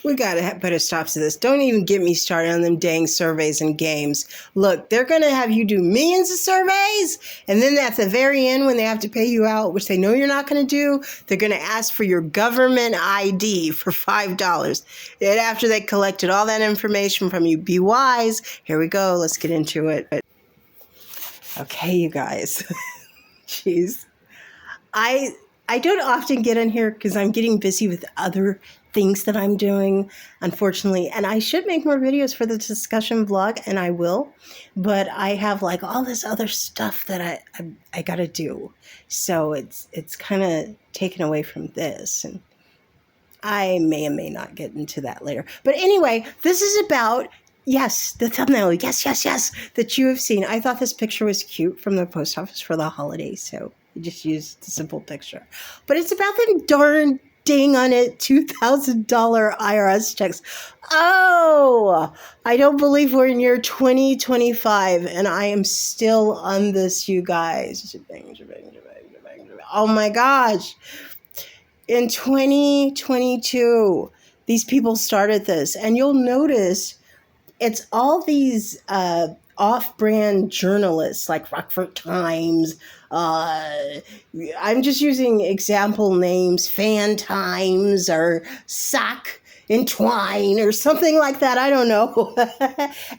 We got to put a stop to this. Don't even get me started on them dang surveys and games. Look, they're going to have you do millions of surveys. And then at the very end, when they have to pay you out, which they know you're not going to do, they're going to ask for your government ID for $5. And after they collected all that information from you, be wise. Here we go. Let's get into it. Okay, you guys. Jeez. I don't often get in here because I'm getting busy with other things that I'm doing, unfortunately. And I should make more videos for the discussion vlog, and I will. But I have like all this other stuff that I got to do. So it's kind of taken away from this. And I may or may not get into that later. But anyway, this is about... Yes, the thumbnail. Yes, that you have seen. I thought this picture was cute from the post office for the holidays, so I just used the simple picture. But it's about them darn dang on it $2,000 IRS checks. Oh, I don't believe we're in year 2025, and I am still on this, you guys. Oh my gosh. In 2022, these people started this, and you'll notice it's all these off-brand journalists like Rockford Times. I'm just using example names, Fan Times or Sock and Twine or something like that. I don't know.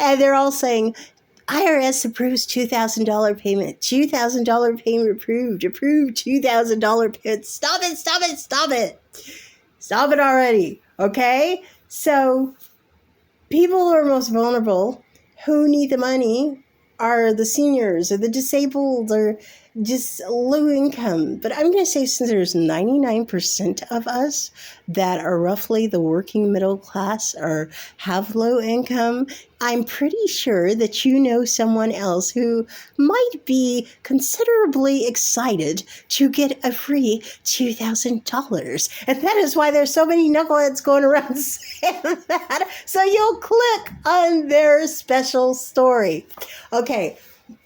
And they're all saying, IRS approves $2,000 payment. $2,000 payment approved. Approved $2,000 payment. Stop it. Stop it already. Okay? So... people who are most vulnerable, who need the money, are the seniors or the disabled or just low income. But I'm going to say, since there's 99% of us that are roughly the working middle class or have low income, I'm pretty sure that you know someone else who might be considerably excited to get a free $2,000. And that is why there's so many knuckleheads going around saying that. So you'll click on their special story. Okay.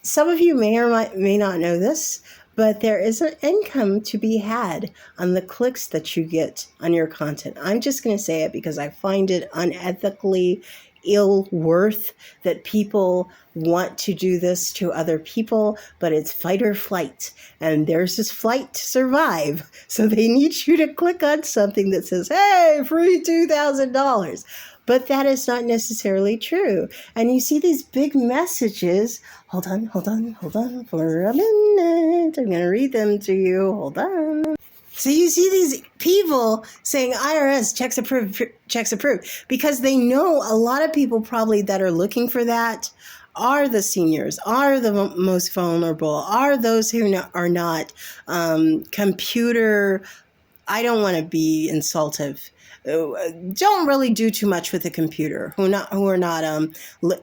Some of you may or may not know this, but there is an income to be had on the clicks that you get on your content. I'm just going to say it because I find it unethically ill worth that people want to do this to other people, but it's fight or flight. And there's this flight to survive. So they need you to click on something that says, hey, free $2,000. But that is not necessarily true. And you see these big messages. Hold on for a minute. I'm going to read them to you. Hold on. So you see these people saying IRS checks approved, because they know a lot of people probably that are looking for that are the seniors, are the most vulnerable, are those who are not computer. I don't want to be insultive. Don't really do too much with a computer, who are not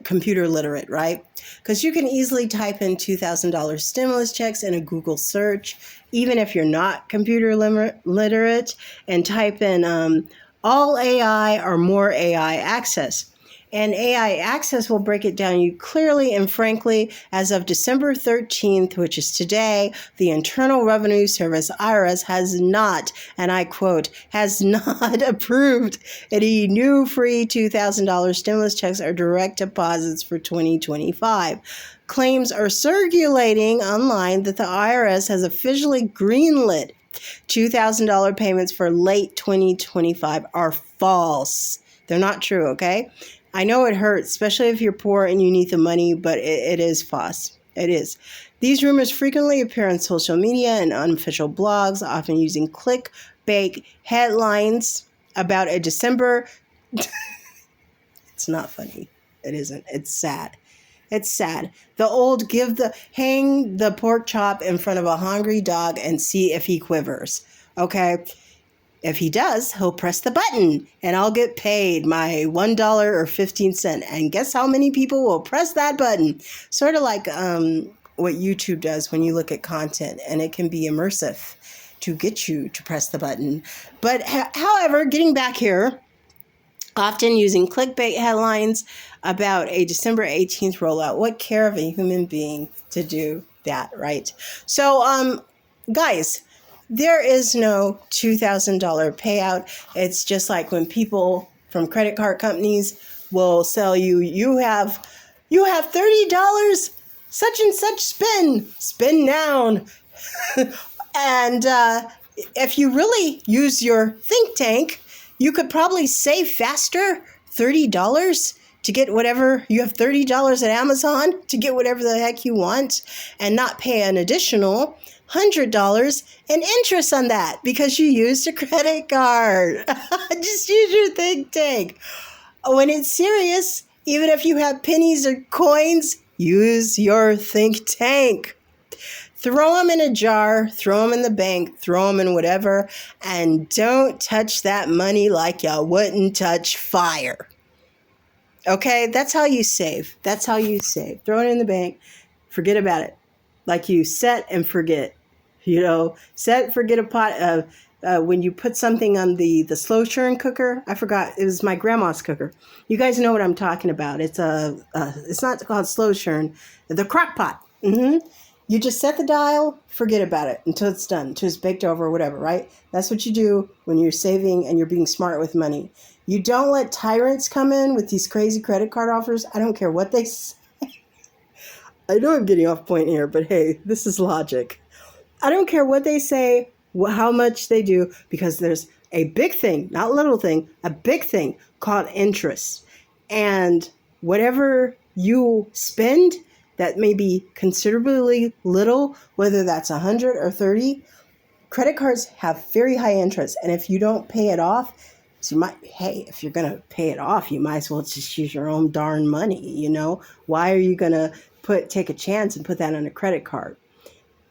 computer literate, right? Because you can easily type in $2,000 stimulus checks in a Google search, even if you're not computer literate, and type in all AI or more AI access. And AI access will break it down you clearly and frankly. As of December 13th, which is today, the Internal Revenue Service, IRS, has not, and I quote, has not approved any new free $2,000 stimulus checks or direct deposits for 2025. Claims are circulating online that the IRS has officially greenlit $2,000 payments for late 2025 are false. They're not true, okay? I know it hurts, especially if you're poor and you need the money, but it is false. It is. These rumors frequently appear on social media and unofficial blogs, often using clickbait headlines about a December. It's not funny. It isn't. It's sad. It's sad. The old hang the pork chop in front of a hungry dog and see if he quivers. Okay? If he does, he'll press the button and I'll get paid my $1 or 15 cents. And guess how many people will press that button? Sort of like what YouTube does when you look at content, and it can be immersive to get you to press the button. But however, getting back here, often using clickbait headlines about a December 18th rollout. What care of a human being to do that, right? So, guys, there is no $2,000 payout. It's just like when people from credit card companies will sell you, you have $30, such and such spend now. And if you really use your think tank, you could probably save faster $30 to get whatever. You have $30 at Amazon to get whatever the heck you want and not pay an additional $100 in interest on that because you used a credit card. Just use your think tank. When it's serious, even if you have pennies or coins, use your think tank. Throw them in a jar, throw them in the bank, throw them in whatever, and don't touch that money like you wouldn't touch fire. Okay, that's how you save. That's how you save. Throw it in the bank, forget about it. Like you set and forget. Set, forget a pot. When you put something on the slow churn cooker, I forgot, it was my grandma's cooker. You guys know what I'm talking about. It's not called slow churn, the crock pot. You just set the dial, forget about it until it's done, until it's baked over or whatever, right? That's what you do when you're saving and you're being smart with money. You don't let tyrants come in with these crazy credit card offers. I don't care what they say. I know I'm getting off point here, but hey, this is logic. I don't care what they say, how much they do, because there's a big thing, not a little thing, a big thing called interest. And whatever you spend that may be considerably little, whether that's 100 or 30, credit cards have very high interest. And if you don't pay it off, so if you're going to pay it off, you might as well just use your own darn money, Why are you going to take a chance and put that on a credit card?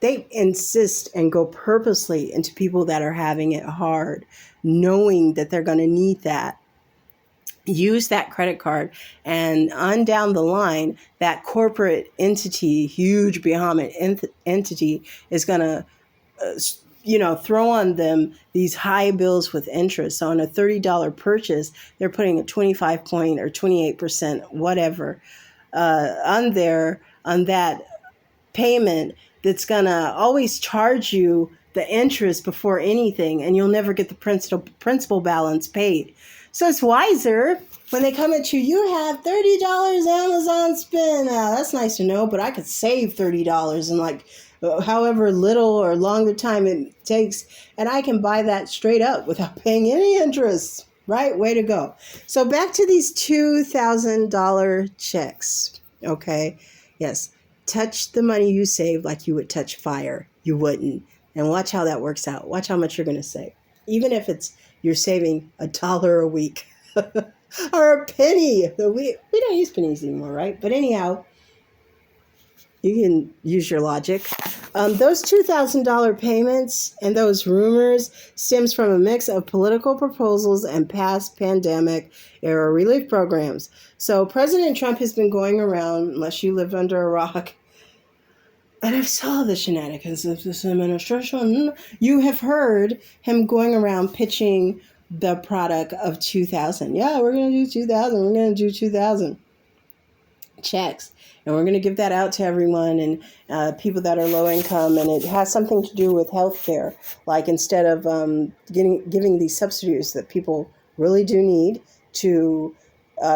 They insist and go purposely into people that are having it hard, knowing that they're going to need that. Use that credit card, and on down the line, that corporate entity, huge behemoth entity, is going to throw on them these high bills with interest. So on a $30 purchase, they're putting a 25 point or 28%, whatever, on that payment that's going to always charge you the interest before anything, and you'll never get the principal balance paid. So it's wiser when they come at you, you have $30 Amazon spend. That's nice to know, but I could save $30 in however little or longer time it takes, and I can buy that straight up without paying any interest. Right? Way to go. So back to these $2,000 checks. Okay. Yes. Touch the money you save like you would touch fire. You wouldn't. And watch how that works out. Watch how much you're going to save. Even if you're saving $1 a week or a penny. We don't use pennies anymore, right? But anyhow, you can use your logic. Those $2,000 payments and those rumors stems from a mix of political proposals and past pandemic era relief programs. So President Trump has been going around, unless you lived under a rock, and I've saw the shenanigans of this administration. You have heard him going around pitching the product of 2,000. Yeah, we're going to do 2,000. We're going to do 2,000 checks. And we're going to give that out to everyone and people that are low income. And it has something to do with healthcare. Like instead of giving these subsidies that people really do need to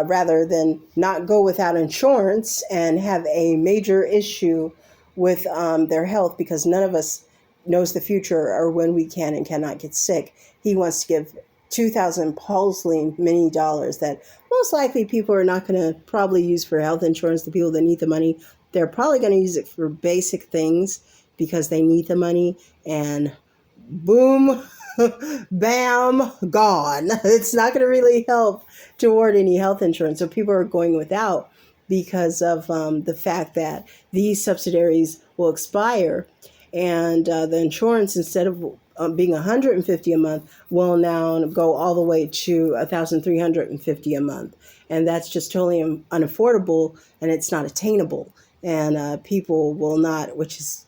rather than not go without insurance and have a major issue with their health, because none of us knows the future or when we can and cannot get sick. He wants to give 2,000 paltry many dollars that most likely people are not going to probably use for health insurance. The people that need the money, they're probably going to use it for basic things because they need the money, and boom, bam, gone. It's not going to really help toward any health insurance. So people are going without because of the fact that these subsidiaries will expire, and the insurance, instead of being $150 a month, will now go all the way to $1,350 a month, and that's just totally unaffordable, and it's not attainable, and people will not, which is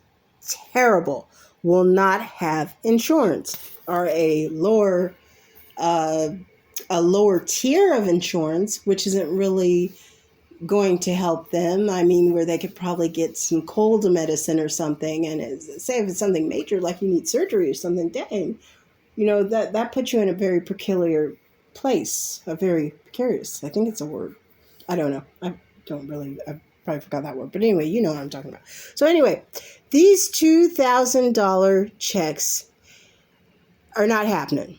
terrible, will not have insurance or a lower tier of insurance, which isn't really going to help them. I mean, where they could probably get some cold medicine or something, and say if it's something major, like you need surgery or something, dang, that puts you in a very peculiar place, a very precarious, I think it's a word. I don't know. I probably forgot that word. But anyway, you know what I'm talking about. So anyway, these $2,000 checks are not happening.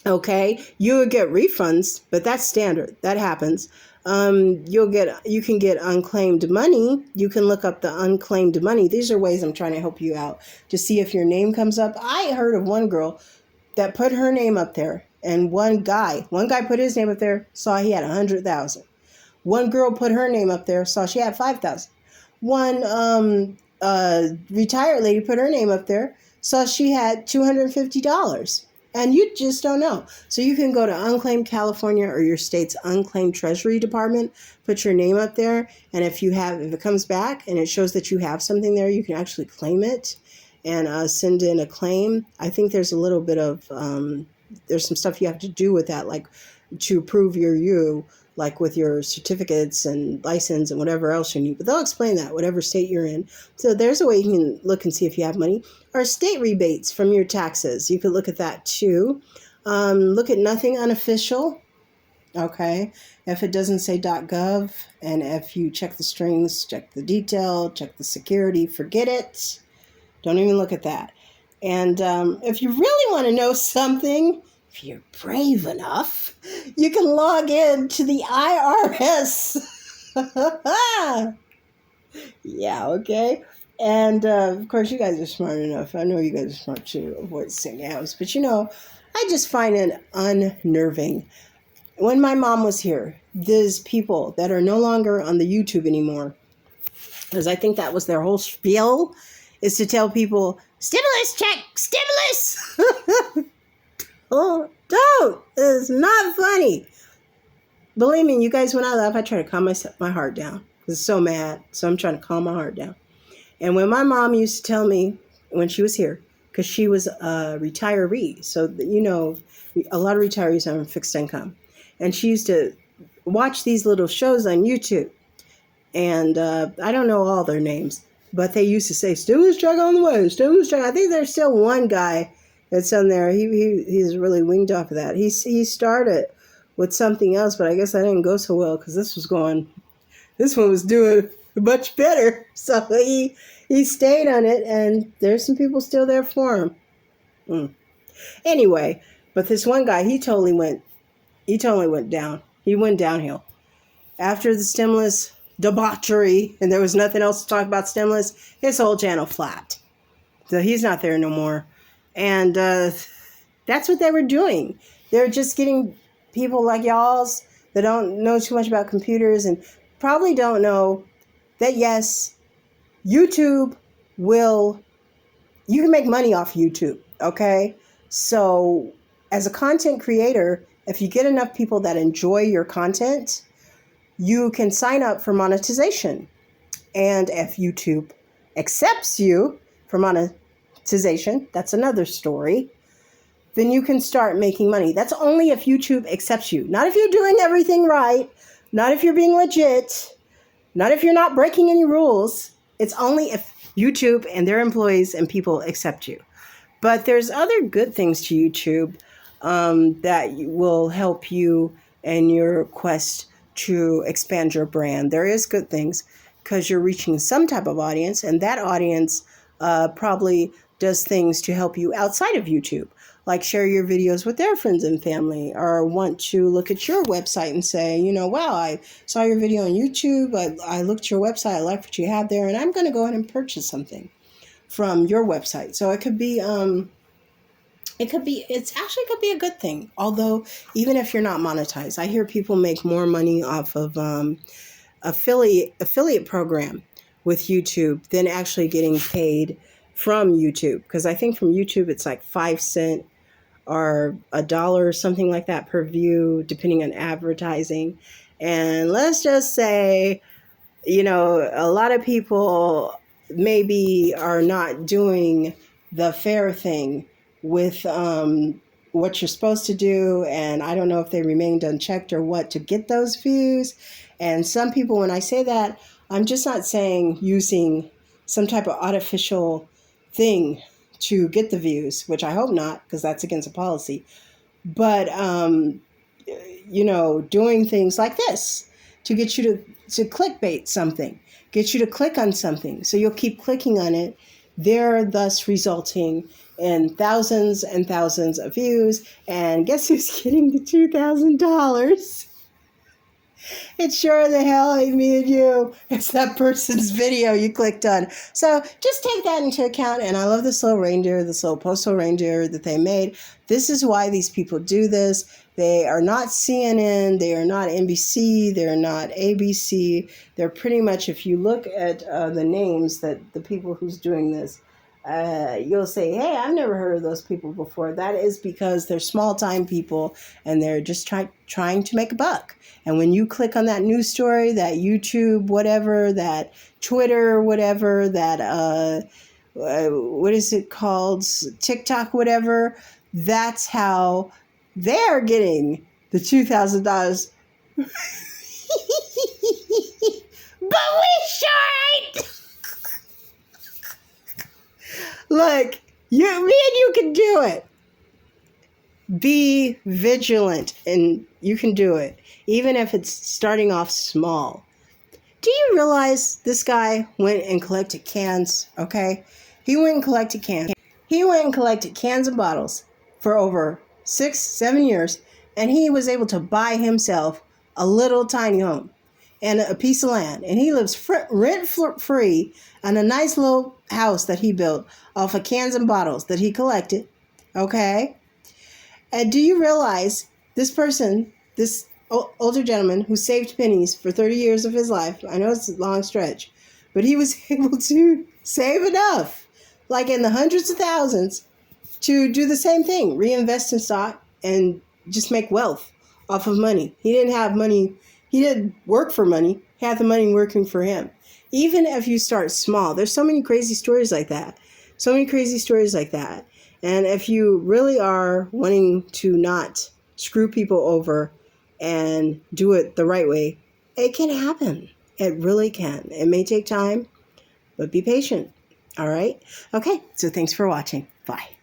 Okay, you would get refunds, but that's standard. That happens. You can get unclaimed money. You can look up the unclaimed money. These are ways I'm trying to help you out to see if your name comes up. I heard of one girl that put her name up there, and one guy put his name up there, saw he had 100,000. One girl put her name up there, saw she had 5,000. One retired lady put her name up there, saw she had $250. And you just don't know. So you can go to Unclaimed California or your state's Unclaimed Treasury Department, put your name up there, and if it comes back and it shows that you have something there, you can actually claim it and send in a claim. I think there's a little bit of there's some stuff you have to do with that, like to prove you're you, like with your certificates and license and whatever else you need. But they'll explain that, whatever state you're in. So there's a way you can look and see if you have money. Or state rebates from your taxes. You could look at that too. Look at nothing unofficial. Okay. If it doesn't say .gov, and if you check the strings, check the detail, check the security, forget it. Don't even look at that. And if you really want to know something, if you're brave enough, you can log in to the IRS. Yeah, okay. And of course, you guys are smart enough. I know you guys are smart to avoid scams. But I just find it unnerving. When my mom was here, there's people that are no longer on the YouTube anymore, because I think that was their whole spiel, is to tell people, stimulus check, stimulus. Oh, don't. It's not funny. Believe me, you guys, when I laugh, I try to calm my heart down. Because I'm so mad. So I'm trying to calm my heart down. And when my mom used to tell me when she was here, because she was a retiree, so a lot of retirees are on fixed income, and she used to watch these little shows on YouTube, and I don't know all their names, but they used to say, stimulus check on the way, stimulus check. I think there's still one guy that's on there. He's really winged off of that. He started with something else, but I guess that didn't go so well because this one was doing much better. So he stayed on it, and there's some people still there for him. Anyway, but this one guy, he totally went down. He went downhill. After the stimulus debauchery, and there was nothing else to talk about stimulus, his whole channel flapped. So he's not there no more. And that's what they were doing. They're just getting people like y'alls that don't know too much about computers and probably don't know that, yes, you can make money off YouTube, okay? So as a content creator, if you get enough people that enjoy your content, you can sign up for monetization. And if YouTube accepts you for monetization, that's another story, then you can start making money. That's only if YouTube accepts you. Not if you're doing everything right, not if you're being legit, not if you're not breaking any rules. It's only if YouTube and their employees and people accept you. But there's other good things to YouTube that will help you in your quest to expand your brand. There is good things because you're reaching some type of audience, and that audience probably does things to help you outside of YouTube, like share your videos with their friends and family, or want to look at your website and say, wow, I saw your video on YouTube. I looked at your website. I like what you have there, and I'm going to go ahead and purchase something from your website. So it could be a good thing. Although, even if you're not monetized, I hear people make more money off of affiliate program with YouTube than actually getting paid from YouTube. Because I think from YouTube, it's like 5 cents or $1 or something like that per view, depending on advertising. And let's just say, a lot of people maybe are not doing the fair thing with what you're supposed to do. And I don't know if they remained unchecked or what to get those views. And some people, when I say that, I'm just not saying using some type of artificial thing to get the views, which I hope not, because that's against the policy. but doing things like this to get you to clickbait something, get you to click on something. So you'll keep clicking on it. They're thus resulting in thousands and thousands of views. And guess who's getting the $2,000? It sure the hell ain't me and you. It's that person's video you clicked on. So just take that into account. And I love this little reindeer, this little postal reindeer that they made. This is why these people do this. They are not CNN. They are not NBC. They're not ABC. They're pretty much, if you look at the names that the people who's doing this, you'll say, hey, I've never heard of those people before. That is because they're small-time people and they're just trying to make a buck. And when you click on that news story, that YouTube, whatever, that Twitter, whatever, that, what is it called? TikTok, whatever, that's how they're getting the $2,000. But we sure ain't. Look, me and you can do it. Be vigilant, and you can do it, even if it's starting off small. Do you realize this guy went and collected cans, okay? He went and collected cans. He went and collected cans and bottles for over 6-7 years, and he was able to buy himself a little tiny home and a piece of land. And he lives rent-free on a nice little house that he built off of cans and bottles that he collected, okay? And do you realize this person, this older gentleman who saved pennies for 30 years of his life, I know it's a long stretch, but he was able to save enough, like in the hundreds of thousands, to do the same thing, reinvest in stock and just make wealth off of money. He didn't have money. He didn't work for money. He had the money working for him. Even if you start small, there's so many crazy stories like that. So many crazy stories like that. And if you really are wanting to not screw people over and do it the right way, it can happen. It really can. It may take time, but be patient. All right? Okay, so thanks for watching. Bye.